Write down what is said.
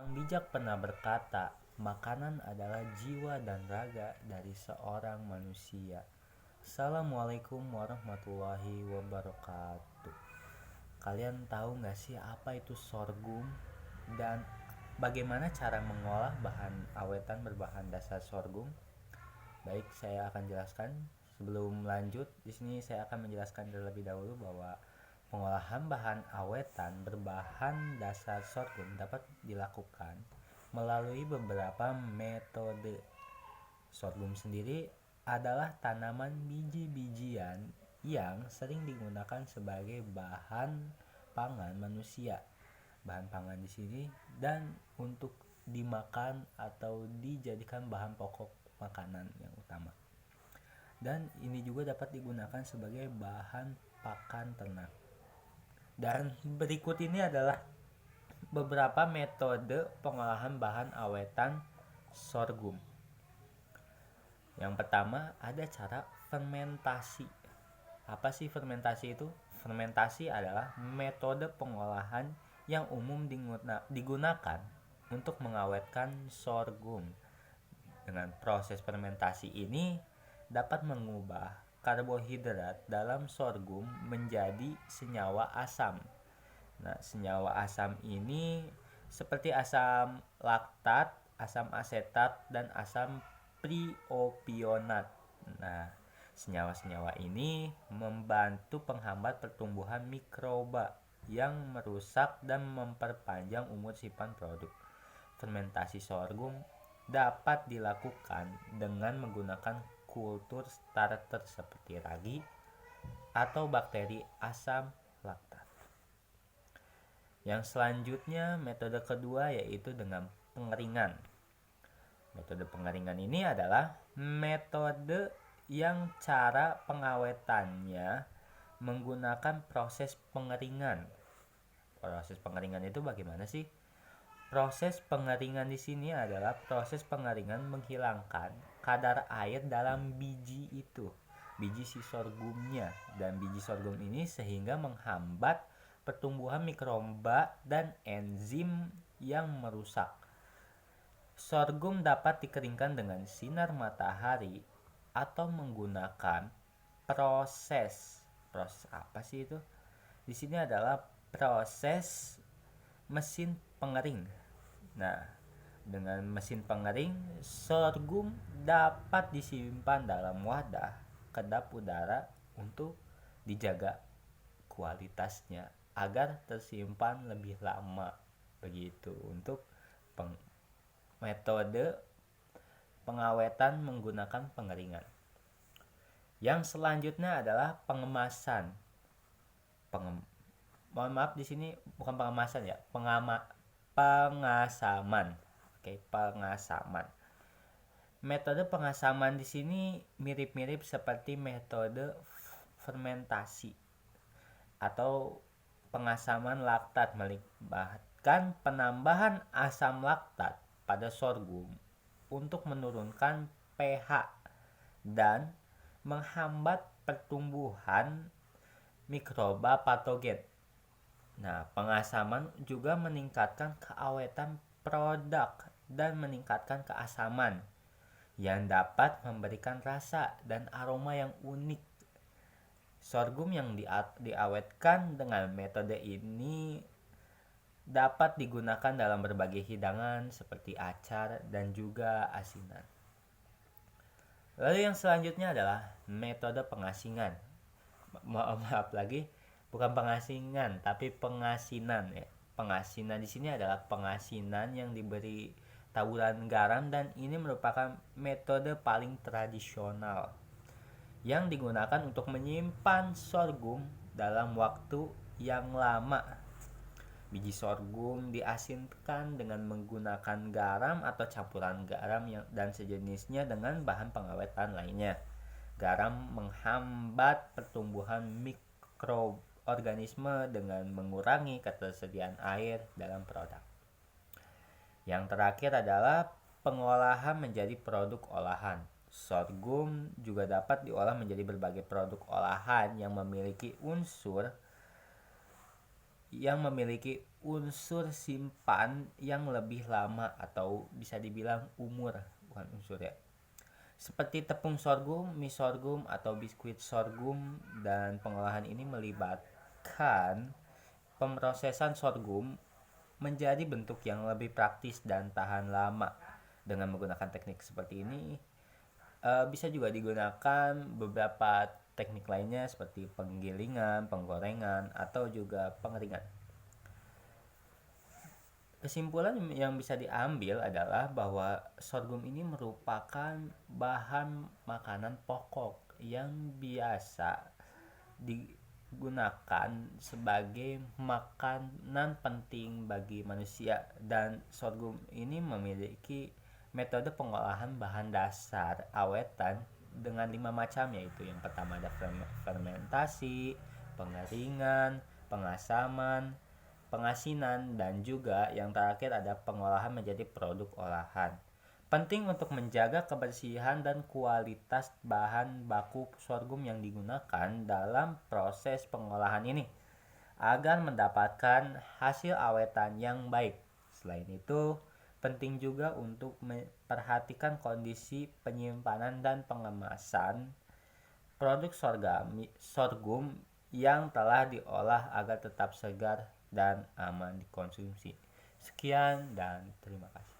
Orang bijak pernah berkata, makanan adalah jiwa dan raga dari seorang manusia. Assalamualaikum warahmatullahi wabarakatuh. Kalian tahu nggak sih apa itu sorghum dan bagaimana cara mengolah bahan awetan berbahan dasar sorghum? Baik, saya akan jelaskan. Sebelum lanjut, di sini saya akan menjelaskan terlebih dahulu bahwa pengolahan bahan awetan berbahan dasar sorghum dapat dilakukan melalui beberapa metode. Sorghum sendiri adalah tanaman biji-bijian yang sering digunakan sebagai bahan pangan manusia. Bahan pangan di sini dan untuk dimakan atau dijadikan bahan pokok makanan yang utama. Dan ini juga dapat digunakan sebagai bahan pakan ternak. Dan berikut ini adalah beberapa metode pengolahan bahan awetan sorghum. Yang pertama ada cara fermentasi. Apa sih fermentasi itu? Fermentasi adalah metode pengolahan yang umum digunakan untuk mengawetkan sorghum. Dengan proses fermentasi ini dapat mengubah karbohidrat dalam sorghum menjadi senyawa asam. Nah, senyawa asam ini seperti asam laktat, asam asetat, dan asam priopionat. Nah, senyawa-senyawa ini membantu penghambat pertumbuhan mikroba yang merusak dan memperpanjang umur simpan produk. Fermentasi sorghum dapat dilakukan dengan menggunakan kultur starter seperti ragi atau bakteri asam laktat. Yang selanjutnya metode kedua yaitu dengan pengeringan. Metode pengeringan ini adalah metode yang cara pengawetannya menggunakan proses pengeringan. Proses pengeringan itu bagaimana sih? Proses pengeringan di sini adalah proses pengeringan menghilangkan kadar air dalam biji itu, biji si sorghumnya, dan biji sorghum ini sehingga menghambat pertumbuhan mikroba dan enzim yang merusak. Sorghum dapat dikeringkan dengan sinar matahari atau menggunakan proses apa sih itu? Di sini adalah proses mesin pengering. Nah, dengan mesin pengering, sorghum dapat disimpan dalam wadah kedap udara untuk dijaga kualitasnya agar tersimpan lebih lama. Begitu untuk metode pengawetan menggunakan pengeringan. Yang selanjutnya adalah pengemasan. Mohon maaf, di sini bukan pengemasan ya, pengasaman. Oke, pengasaman. Metode pengasaman di sini mirip-mirip seperti metode fermentasi atau pengasaman laktat, melibatkan penambahan asam laktat pada sorghum untuk menurunkan pH dan menghambat pertumbuhan mikroba patogen. Nah, pengasaman juga meningkatkan keawetan produk dan meningkatkan keasaman yang dapat memberikan rasa dan aroma yang unik. Sorghum yang diawetkan dengan metode ini dapat digunakan dalam berbagai hidangan seperti acar dan juga asinan. Lalu yang selanjutnya adalah metode pengasingan. Maaf lagi, bukan pengasingan tapi pengasinan ya. Pengasinan di sini adalah pengasinan yang diberi taburan garam dan ini merupakan metode paling tradisional yang digunakan untuk menyimpan sorghum dalam waktu yang lama. Biji sorghum diasinkan dengan menggunakan garam atau campuran garam dan sejenisnya dengan bahan pengawetan lainnya. Garam menghambat pertumbuhan mikroorganisme dengan mengurangi ketersediaan air dalam produk. Yang terakhir adalah pengolahan menjadi produk olahan. Sorghum juga dapat diolah menjadi berbagai produk olahan yang memiliki unsur simpan yang lebih lama atau bisa dibilang umur, bukan unsur ya. Seperti tepung sorghum, mie sorghum atau biskuit sorghum, dan pengolahan ini melibatkan pemrosesan sorghum menjadi bentuk yang lebih praktis dan tahan lama. Dengan menggunakan teknik seperti ini, bisa juga digunakan beberapa teknik lainnya seperti penggilingan, penggorengan, atau juga pengeringan. Kesimpulan yang bisa diambil adalah bahwa sorghum ini merupakan bahan makanan pokok yang biasa digunakan sebagai makanan penting bagi manusia, dan sorghum ini memiliki metode pengolahan bahan dasar awetan dengan 5 macam, yaitu yang pertama ada fermentasi, pengeringan, pengasaman, pengasinan, dan juga yang terakhir ada pengolahan menjadi produk olahan. Penting untuk menjaga kebersihan dan kualitas bahan baku sorghum yang digunakan dalam proses pengolahan ini agar mendapatkan hasil awetan yang baik. Selain itu, penting juga untuk memperhatikan kondisi penyimpanan dan pengemasan produk sorghum yang telah diolah agar tetap segar dan aman dikonsumsi. Sekian dan terima kasih.